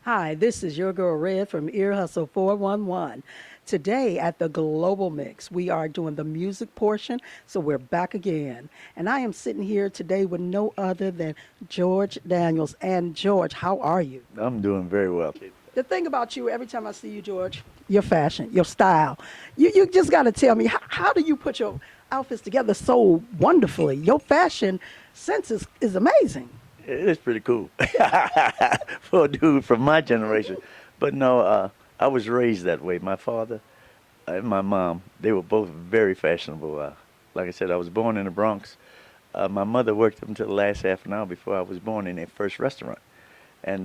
Hi, this is your girl Red from Ear Hustle 411. Today at the GlobalMixx, we are doing the music portion, so we're back again. And I am sitting here today with no other than George Daniels. And George, how are you? I'm doing very well. The thing about you, every time I see you, George, your fashion, your style, you just got to tell me, how do you put your outfits together so wonderfully? Your fashion sense is amazing. It's pretty cool for a dude from my generation. But no, I was raised that way. My father and my mom, they were both very fashionable. Like I said, I was born in the Bronx. My mother worked up until the last half an hour before I was born in their first restaurant. And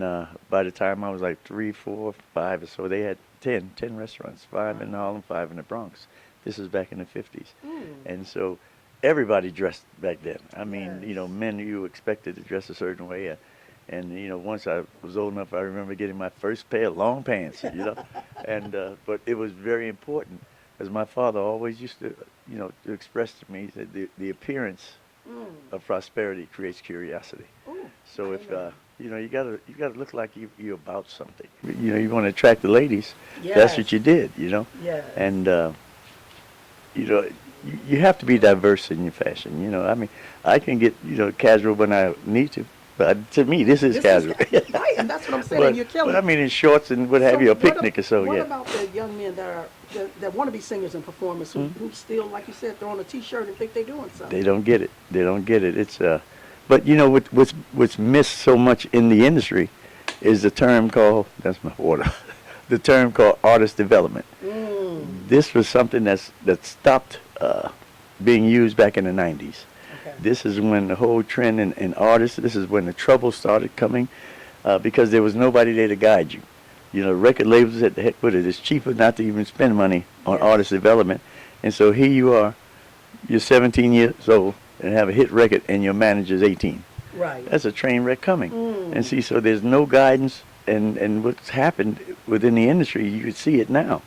by the time I was like 3, 4, 5 or so, they had ten restaurants, 5 in Harlem, 5 in the Bronx. This was back in the 50s. And so everybody dressed back then. I mean, men, you were expected to dress a certain way. And once I was old enough, I remember getting my first pair of long pants. And but it was very important because my father always used to express to me that the appearance of prosperity creates curiosity. So if you gotta look like you're about something. You want to attract the ladies. That's what you did. Yes. And you have to be diverse in your fashion. I mean, I can get casual when I need to, but to me, this is casual. Right, and that's what I'm saying. but, You're killing but I it. mean, in shorts and what have you, a picnic or so. What Yeah. about the young men that want to be singers and performers who still, like you said, throw on a T-shirt and think they're doing something? They don't get it. They don't get it. But what's missed so much in the industry is the term called, that's my water, the term called artist development. This was something that stopped being used back in the 90s. Okay. This is when the whole trend in artists, this is when the trouble started coming because there was nobody there to guide you. Record labels said, the heck with it. It's cheaper not to even spend money on artist development. And so here you are, you're 17 years old and have a hit record and your manager's 18. Right. That's a train wreck coming. And see, so there's no guidance, and what's happened within the industry, you can see it now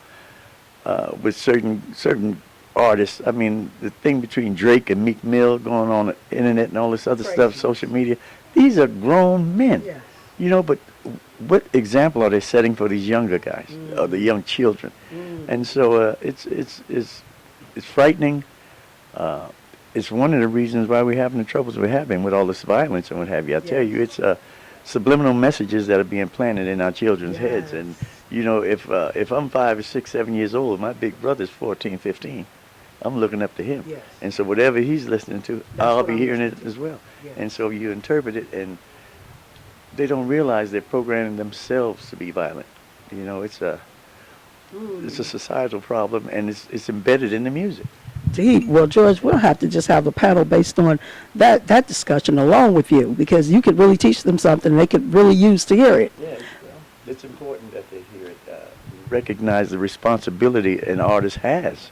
with certain artists. I mean, the thing between Drake and Meek Mill going on the internet and all this other stuff, social media, these are grown men. Yes. But what example are they setting for these younger guys, or the young children? And so it's frightening. It's one of the reasons why we're having the troubles we're having with all this violence and what have you. I tell you, it's subliminal messages that are being planted in our children's heads. And if I'm 5 or 6, 7 years old, my big brother's 14, 15. I'm looking up to him. Yes. And so whatever he's listening to, I'll what be I'm hearing it listening as well. Yes. And so you interpret it, and they don't realize they're programming themselves to be violent. It's a societal problem, and it's embedded in the music. Deep. Well, George, we'll have to just have a panel based on that discussion along with you, because you could really teach them something they could really use to hear it. Yeah, it's important that they hear it. Recognize the responsibility an artist has.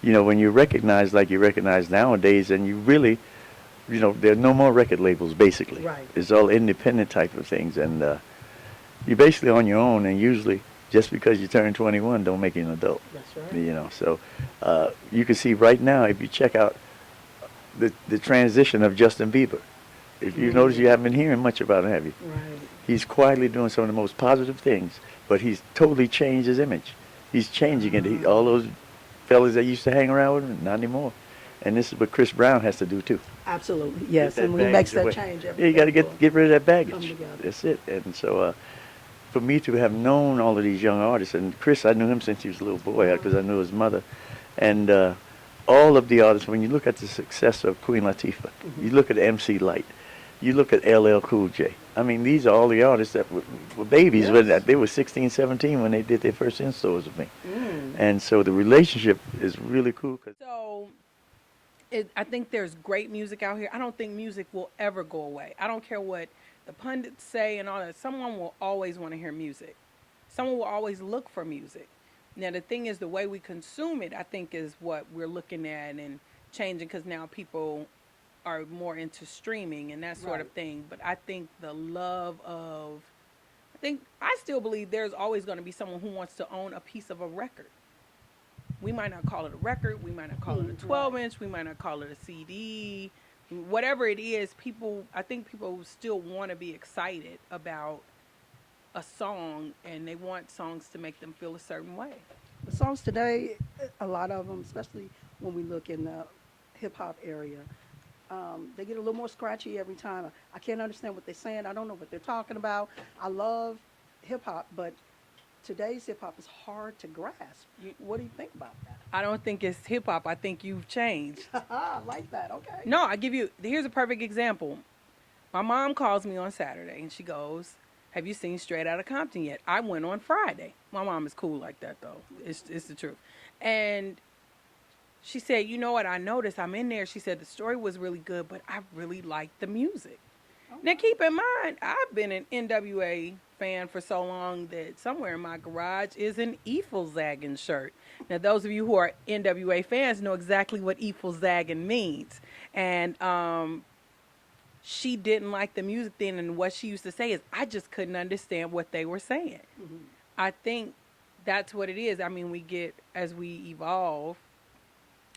When you recognize like you recognize nowadays, and you really, there are no more record labels, basically. Right. It's all independent type of things, and you're basically on your own, and usually just because you turn 21 don't make you an adult. That's right. So you can see right now, if you check out the transition of Justin Bieber, if you notice, you haven't been hearing much about him, have you? Right. He's quietly doing some of the most positive things, but he's totally changed his image. He's changing it. All those fellas that used to hang around with him, not anymore. And this is what Chris Brown has to do too. Absolutely. Yes. Get that And when he baggage makes that away. change, Yeah, you got to get rid of that come baggage. together. That's it. And so for me to have known all of these young artists, and Chris, I knew him since he was a little boy because I knew his mother. And all of the artists, when you look at the success of Queen Latifah, you look at MC Light, you look at LL Cool J. I mean, these are all the artists that were babies. Yes. When they were 16, 17 when they did their first installs with me. And so the relationship is really cool. So I think there's great music out here. I don't think music will ever go away. I don't care what the pundits say and all that. Someone will always want to hear music. Someone will always look for music. Now, the thing is, the way we consume it, I think, is what we're looking at and changing, because now people are more into streaming and that sort of Right. thing. But I think I still believe there's always going to be someone who wants to own a piece of a record. We might not call it a record, we might not call it a 12 inch, we might not call it a CD, whatever it is. I think people still want to be excited about a song and they want songs to make them feel a certain way. The songs today, a lot of them, especially when we look in the hip hop area, they get a little more scratchy every time. I can't understand what they're saying. I don't know what they're talking about. I love hip hop, but today's hip hop is hard to grasp. What do you think about that? I don't think it's hip hop. I think you've changed. I like that. Okay. No, here's a perfect example. My mom calls me on Saturday and she goes, "Have you seen Straight Outta Compton yet?" I went on Friday. My mom is cool like that though. It's the truth. And she said, "You know what? I noticed I'm in there." She said the story was really good, but I really liked the music. Now keep in mind, I've been an NWA fan for so long that somewhere in my garage is an Zaggin shirt. Now those of you who are NWA fans know exactly what Zaggin means. And she didn't like the music then, and what she used to say is, "I just couldn't understand what they were saying." Mm-hmm. I think that's what it is. I mean, as we evolve,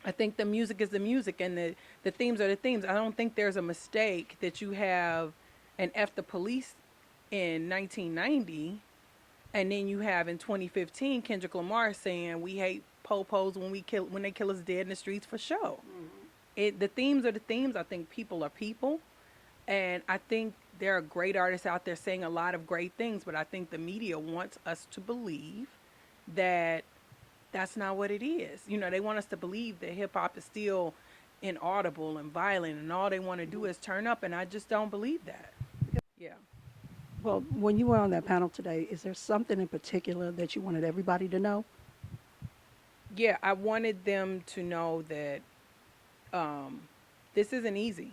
I think the music is the music and the themes are the themes. I don't think there's a mistake that you have an F the Police in 1990 and then you have in 2015 Kendrick Lamar saying we hate po-pos when they kill us dead in the streets for show. Mm-hmm. The themes are the themes. I think people are people. And I think there are great artists out there saying a lot of great things, but I think the media wants us to believe that that's not what it is. You know, they want us to believe that hip hop is still inaudible and violent and all they want to do is turn up, and I just don't believe that. Yeah. Well, when you were on that panel today, is there something in particular that you wanted everybody to know? Yeah, I wanted them to know that this isn't easy.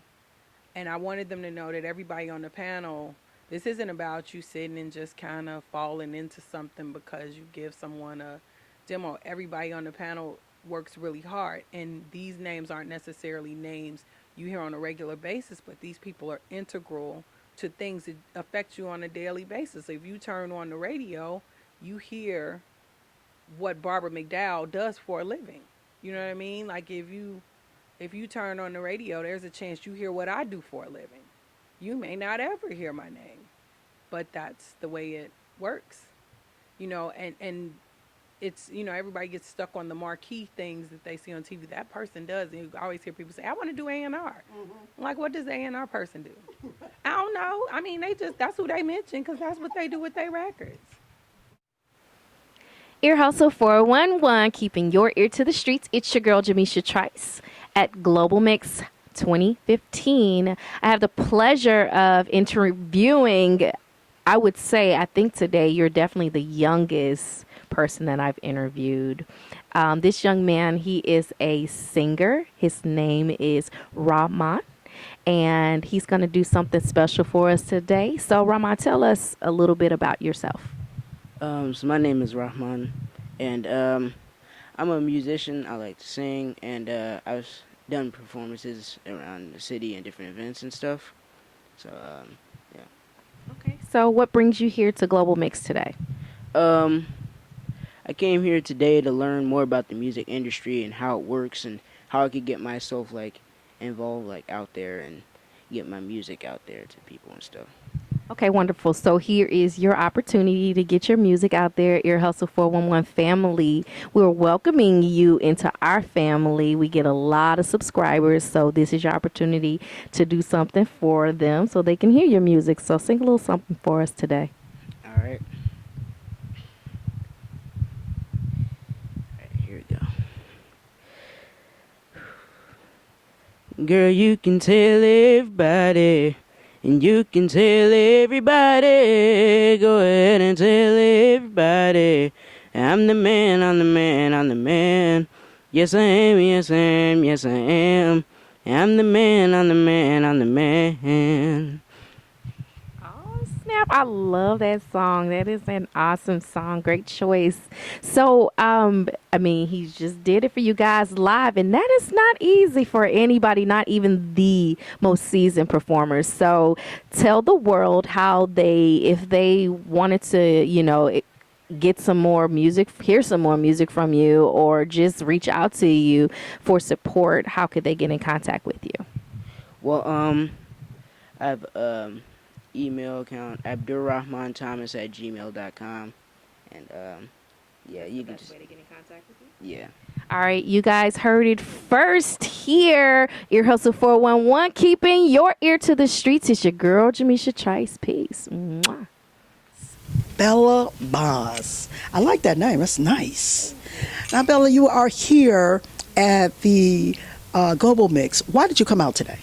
And I wanted them to know that everybody on the panel, this isn't about you sitting and just kind of falling into something because you give someone a demo. Everybody on the panel works really hard. And these names aren't necessarily names you hear on a regular basis, but these people are integral to things that affect you on a daily basis. If you turn on the radio, you hear what Barbara McDowell does for a living. You know what I mean? Like if you turn on the radio, there's a chance you hear what I do for a living. You may not ever hear my name, but that's the way it works. You know, and it's, you know, everybody gets stuck on the marquee things that they see on TV. That person does. And you always hear people say, "I want to do A&R." Mm-hmm. Like, what does the A&R person do? I don't know. I mean, that's who they mention because that's what they do with their records. Ear Hustle 411, keeping your ear to the streets. It's your girl, Jameisha Trice, at GlobalMixx 2015. I have the pleasure of interviewing, I think today you're definitely the youngest person that I've interviewed. This young man, he is a singer. His name is Rahman, and he's going to do something special for us today. So, Rahman, tell us a little bit about yourself. So my name is Rahman, and I'm a musician. I like to sing, and I've done performances around the city and different events and stuff. So, yeah. Okay. So what brings you here to GlobalMixx today? I came here today to learn more about the music industry and how it works and how I could get myself, involved, out there and get my music out there to people and stuff. Okay, wonderful. So here is your opportunity to get your music out there, Ear Hustle 411 family. We're welcoming you into our family. We get a lot of subscribers, so this is your opportunity to do something for them so they can hear your music. So sing a little something for us today. All right. Here we go. Girl, you can tell everybody. And you can tell everybody, go ahead and tell everybody, I'm the man, I'm the man, I'm the man. Yes, I am, yes, I am, yes, I am. I'm the man, I'm the man, I'm the man. Oh, snap. I love that song. That is an awesome song. Great choice. So, he just did it for you guys live, and that is not easy for anybody, not even the most seasoned performers. So tell the world how if they wanted to, get some more music, hear some more music from you, or just reach out to you for support, how could they get in contact with you? Well, I have email account, abdulrahmanthomas@gmail.com. And yeah, you can just, Way to get in contact with you. yeah. All right, you guys heard it first here. Ear Hustle 411, keeping your ear to the streets. It's your girl, Jameisha Trice. Peace. Mwah. Bella Boss. I like that name. That's nice. Now, Bella, you are here at the Global Mix. Why did you come out today?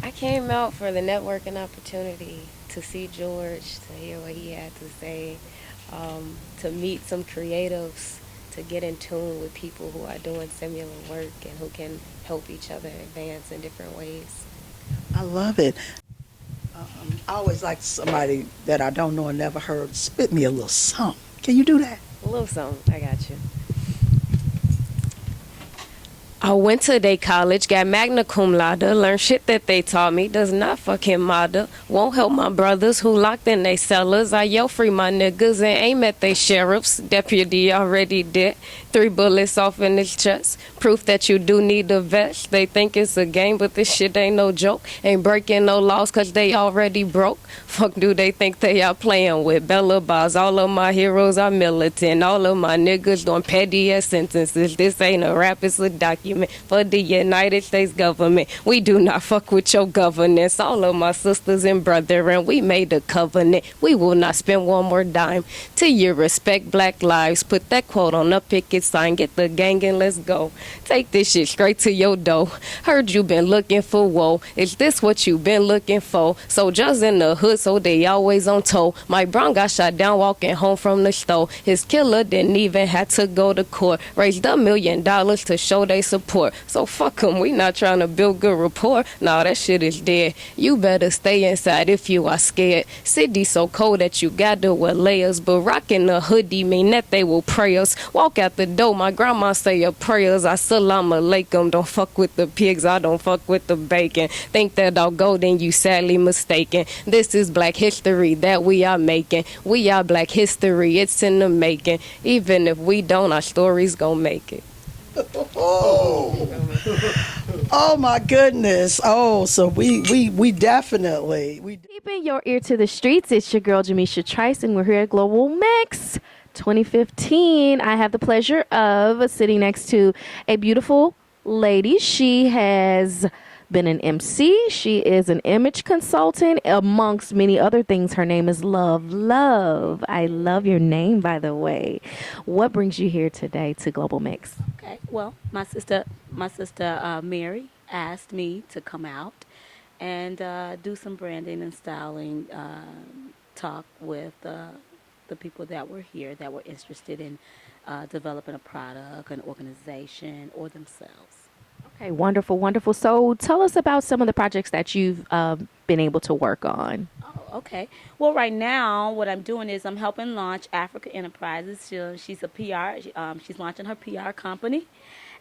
I came out for the networking opportunity to see George, to hear what he had to say, to meet some creatives, to get in tune with people who are doing similar work and who can help each other advance in different ways. I love it. I always like somebody that I don't know and never heard spit me a little something. Can you do that? A little something, I got you. I went to they college, got magna cum laude, learned shit that they taught me, does not fucking matter. Won't help my brothers who locked in they cellars. I yell free my niggas and aim at they sheriffs. Deputy already dead, 3 bullets off in his chest. Proof that you do need a vest. They think it's a game, but this shit ain't no joke. Ain't breaking no laws cause they already broke. Fuck do they think they are playing with? Bella Bars, all of my heroes are militant. All of my niggas doing petty ass sentences. This ain't a rap, it's a document for the United States government. We do not fuck with your governance. All of my sisters and brethren, we made a covenant. We will not spend one more dime till you respect black lives. Put that quote on a picket sign, get the gang and let's go. Take this shit straight to your door. Heard you been looking for woe. Is this what you been looking for? Soldiers in the hood, so they always on tow. My Brown got shot down walking home from the store. His killer didn't even have to go to court. Raised $1 million to show they support. So fuck 'em, we not trying to build good rapport. Nah, that shit is dead. You better stay inside if you are scared. City so cold that you got to wear layers. But rocking a hoodie mean that they will pray us. Walk out the door, my grandma say her prayers. I salam alaikum, don't fuck with the pigs, I don't fuck with the bacon. Think that I'll go, then you sadly mistaken. This is black history that we are making. We are black history, it's in the making. Even if we don't, our stories gon' make it. Oh my goodness. Oh, so we definitely Keeping your ear to the streets. It's your girl, Jameisha Trice, and we're here at Global Mix 2015. I have the pleasure of sitting next to a beautiful lady. She has been an MC. She is an image consultant, amongst many other things. Her name is Love. Love. I love your name, by the way. What brings you here today to Global Mix? Okay. Well, my sister Mary asked me to come out and do some branding and styling talk with the people that were here that were interested in developing a product, an organization, or themselves. Okay, wonderful, wonderful. So tell us about some of the projects that you've been able to work on. Oh, okay. Well, right now, what I'm doing is I'm helping launch Africa Enterprises. She's a PR. She's launching her PR company.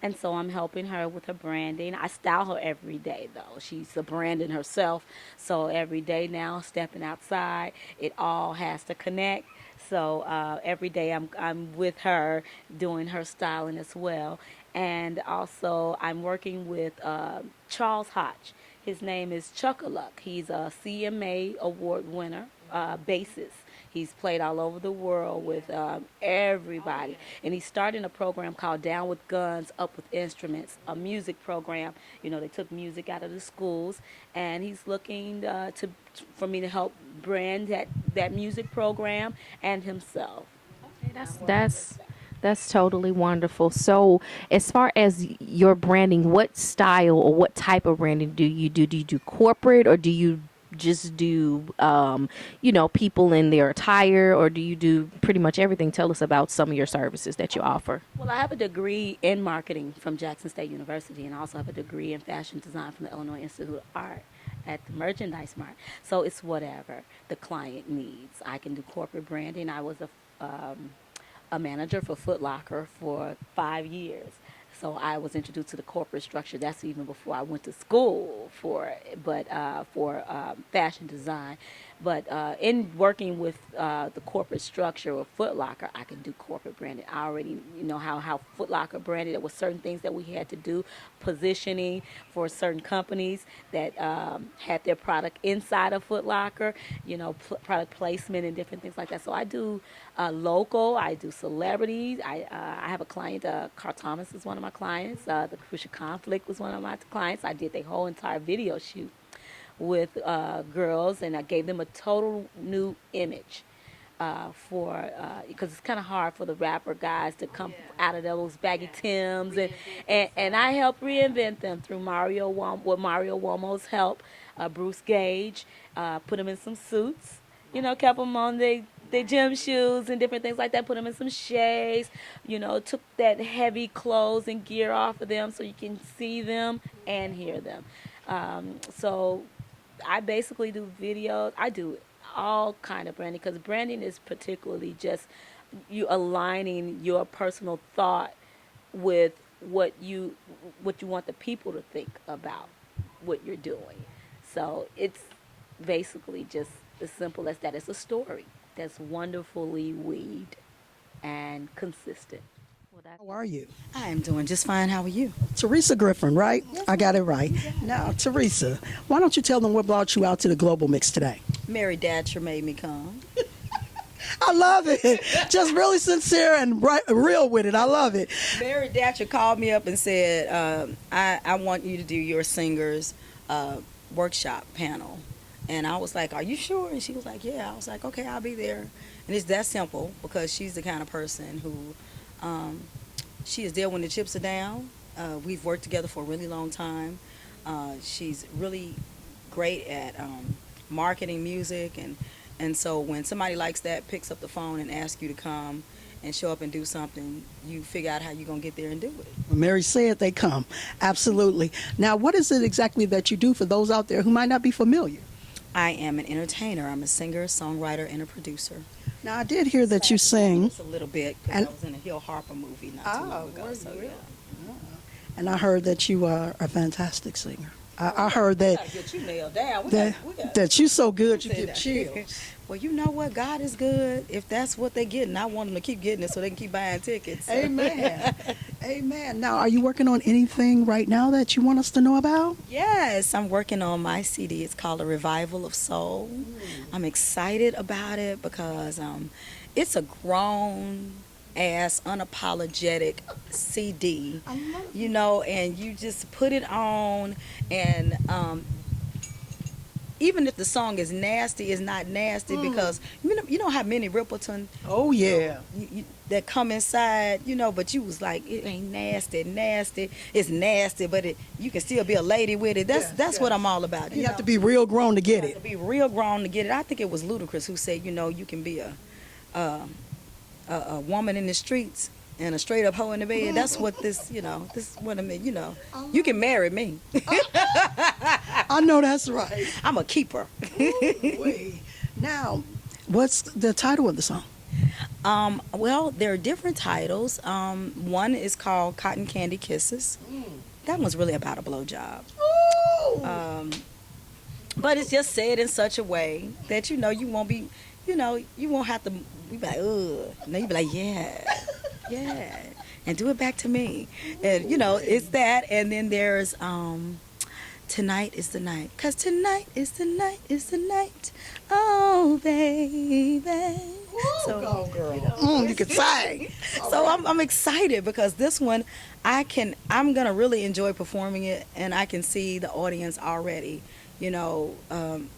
And so I'm helping her with her branding. I style her every day, though. She's a branding herself. So every day now, stepping outside, it all has to connect. So every day I'm with her doing her styling as well. And also I'm working with Charles Hodge. His name is Chuckaluck. He's a CMA award winner, bassist. He's played all over the world with everybody. And he's starting a program called Down with Guns, Up with Instruments, a music program. You know, they took music out of the schools. And he's looking for me to help brand that music program and himself. That's totally wonderful. So, as far as your branding, what style or what type of branding do you do? Do you do corporate, or do you just do, people in their attire, or do you do pretty much everything? Tell us about some of your services that you offer. Well, I have a degree in marketing from Jackson State University, and I also have a degree in fashion design from the Illinois Institute of Art at the Merchandise Mart. So it's whatever the client needs. I can do corporate branding. I was a manager for Foot Locker for 5 years. So I was introduced to the corporate structure. That's even before I went to school for fashion design. But in working with the corporate structure of Foot Locker, I can do corporate branding. I already know how Foot Locker branded. There were certain things that we had to do, positioning for certain companies that had their product inside of Foot Locker, product placement and different things like that. So I do local, I do celebrities. I have a client, Carl Thomas is one of my clients. The Crucial Conflict was one of my clients. I did their whole entire video shoot with girls, and I gave them a total new image because it's kind of hard for the rapper guys to come out of those baggy Tims, and I helped reinvent them through Mario Cuomo's help. Bruce Gage put them in some suits, kept them on their gym shoes and different things like that, put them in some shades, took that heavy clothes and gear off of them so you can see them and hear them. So I basically do videos. I do all kind of branding, because branding is particularly just you aligning your personal thought with what you want the people to think about what you're doing. So it's basically just as simple as that. It's a story that's wonderfully weaved and consistent. How are you? I am doing just fine. How are you? Theresa Griffin, right? I got it right. Now, Theresa, why don't you tell them what brought you out to the Global Mix today? Mary Datcher made me come. I love it. Just really sincere and real with it. I love it. Mary Datcher called me up and said, I want you to do your singers workshop panel. And I was like, are you sure? And she was like, yeah. I was like, okay, I'll be there. And it's that simple, because she's the kind of person who, she is there when the chips are down. We've worked together for a really long time. She's really great at marketing music, and so when somebody likes that, picks up the phone and asks you to come and show up and do something, you figure out how you're going to get there and do it. When Mary said they come. Absolutely. Now, what is it exactly that you do for those out there who might not be familiar? I am an entertainer. I'm a singer, songwriter, and a producer. Now, I did hear that you sing. Just a little bit, because I was in a Hill Harper movie not too long ago. So, yeah. And I heard that you are a fantastic singer. I heard that We gotta get you nailed down. that you're so good you get chills. Well, you know what? God is good. If that's what they're getting, I want them to keep getting it so they can keep buying tickets. Amen. Amen. Now, are you working on anything right now that you want us to know about? Yes, I'm working on my CD. It's called A Revival of Soul. I'm excited about it because it's a grown ass, unapologetic CD, and you just put it on, and even if the song is nasty, it's not nasty because you know how Minnie Riperton, Oh, yeah. that come inside, but you was like, it ain't nasty, it's nasty, but you can still be a lady with it. That's what I'm all about. You have to be real grown to get You have it. to be real grown to get it. I think it was Ludacris who said, you can be a woman in the streets and a straight up hoe in the bed. That's what this is what I mean, you can marry me. I know that's right. I'm a keeper. Wait. Now, what's the title of the song? Well, there are different titles. One is called Cotton Candy Kisses. That one's really about a blowjob. But it's just said in such a way that you won't be, you won't have to be like, ugh. No, you be like, yeah, and do it back to me. And it's that. And then there's Tonight is the Night, 'cause tonight is the night. Oh, baby. Go, girl. You can sing. So I'm excited because this one I'm gonna really enjoy performing it, and I can see the audience already,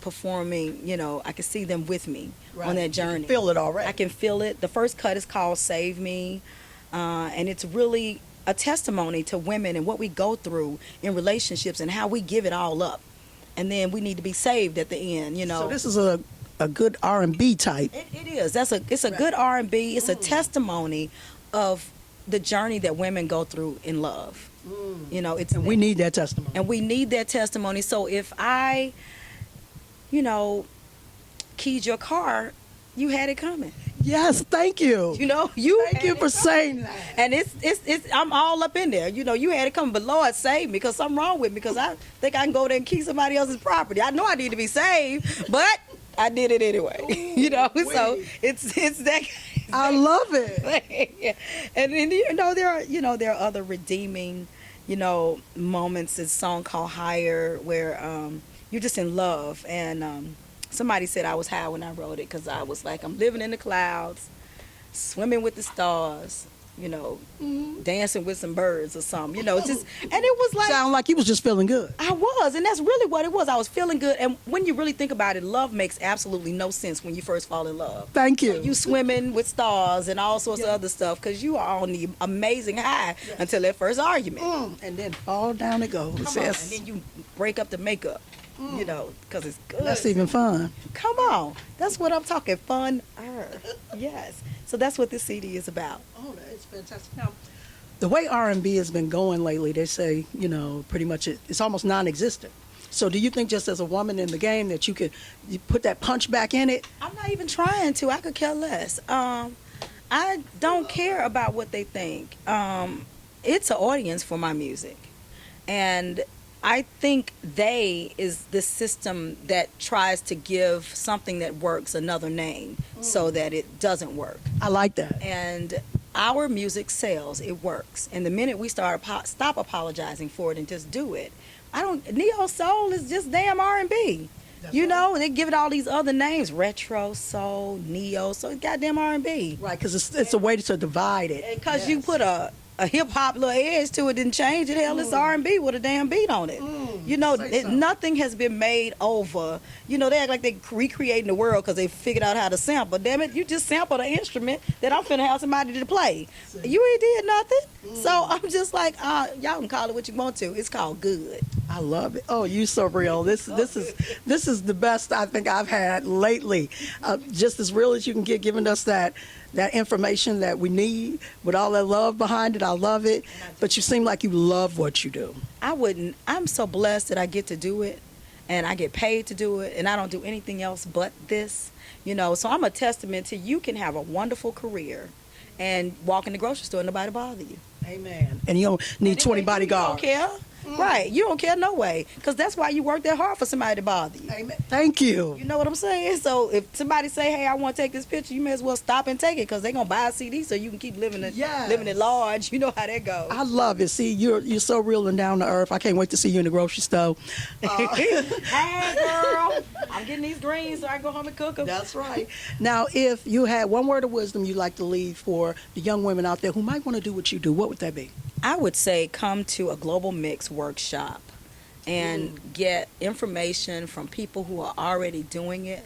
performing. I can see them with me on that journey. You can feel it already. I can feel it. The first cut is called Save Me, and it's really a testimony to women and what we go through in relationships and how we give it all up, and then we need to be saved at the end. So this is a good R&B type. It is. It's a good R&B. It's a testimony of the journey that women go through in love. And we need that testimony. And we need that testimony. So if I, keyed your car, you had it coming. Yes, thank you. You know, you Thank you for saying that. and it's I'm all up in there. You know, you had it coming, but Lord save me because something wrong with me because I think I can go there and keep somebody else's property. I know I need to be saved, but I did it anyway. You know, so it's that. I love it. Yeah. And then there are other redeeming, moments. This song called Higher where you're just in love and somebody said I was high when I wrote it because I was like, I'm living in the clouds, swimming with the stars, dancing with some birds or something, just, and it was like. Sound like you was just feeling good. I was, and that's really what it was. I was feeling good. And when you really think about it, love makes absolutely no sense when you first fall in love. Thank you. You swimming with stars and all sorts of other stuff because you are on the amazing high until that first argument. And then fall down it goes. Come on, and then you break up the makeup. Because it's good. That's even fun. Come on. That's what I'm talking. Fun. Yes. So that's what this CD is about. Oh, that's fantastic. Now, the way R&B has been going lately, they say, pretty much it's almost non-existent. So do you think just as a woman in the game that you put that punch back in it? I'm not even trying to. I could care less. I don't care about what they think. It's an audience for my music. And I think they is the system that tries to give something that works another name so that it doesn't work. I like that. And our music sells, it works. And the minute we stop apologizing for it and just do it, neo soul is just damn R&B. They give it all these other names, retro soul, neo, so it's goddamn R&B. Right, because it's a way to divide it. Because you put a hip hop little edge to it, didn't change it. Hell, it's R&B with a damn beat on it. Nothing has been made over. They act like they recreating the world because they figured out how to sample. Damn it, you just sampled an instrument that I'm finna have somebody to play. You ain't did nothing. So I'm just like, y'all can call it what you want to. It's called good. I love it. Oh, you so real. This is the best I think I've had lately. Just as real as you can get, giving us that information that we need with all that love behind it. I love it. But you seem like you love what you do. I'm so blessed that I get to do it and I get paid to do it and I don't do anything else but this, so I'm a testament to you can have a wonderful career and walk in the grocery store and nobody bother you. Amen. And you don't need 20 bodyguards. You don't care. Right. You don't care no way. Because that's why you work that hard for somebody to bother you. Amen. Thank you. You know what I'm saying? So if somebody say, hey, I want to take this picture, you may as well stop and take it because they're going to buy a CD so you can keep living it large. You know how that goes. I love it. See, you're so real and down to earth. I can't wait to see you in the grocery store. Hey, girl. I'm getting these greens so I can go home and cook them. That's right. Now, if you had one word of wisdom you'd like to leave for the young women out there who might want to do what you do, what would that be? I would say come to a GlobalMixx workshop and get information from people who are already doing it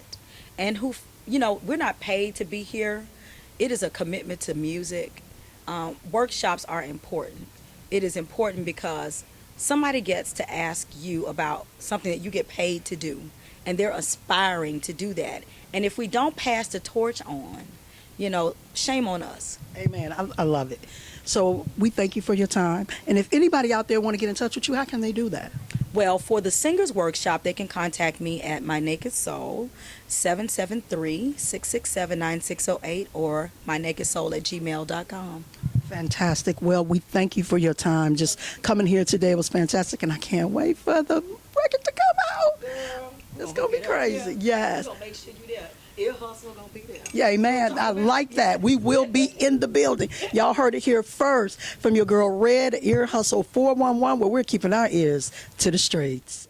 and who, we're not paid to be here. It is a commitment to music. Workshops are important. It is important because somebody gets to ask you about something that you get paid to do and they're aspiring to do that. And if we don't pass the torch on, shame on us. Amen. I love it. So we thank you for your time. And if anybody out there want to get in touch with you, how can they do that? Well, for the Singers Workshop, they can contact me at My Naked Soul, 773-667-9608, or mynakedsoul@gmail.com. Fantastic. Well, we thank you for your time. Just coming here today was fantastic, and I can't wait for the record to come out. Girl, it's going to be crazy. Yes. We're going to make sure you there. Ear Hustle gonna be there. Yeah, man, I like that. We will be in the building. Y'all heard it here first from your girl Red, Ear Hustle 411, where we're keeping our ears to the streets.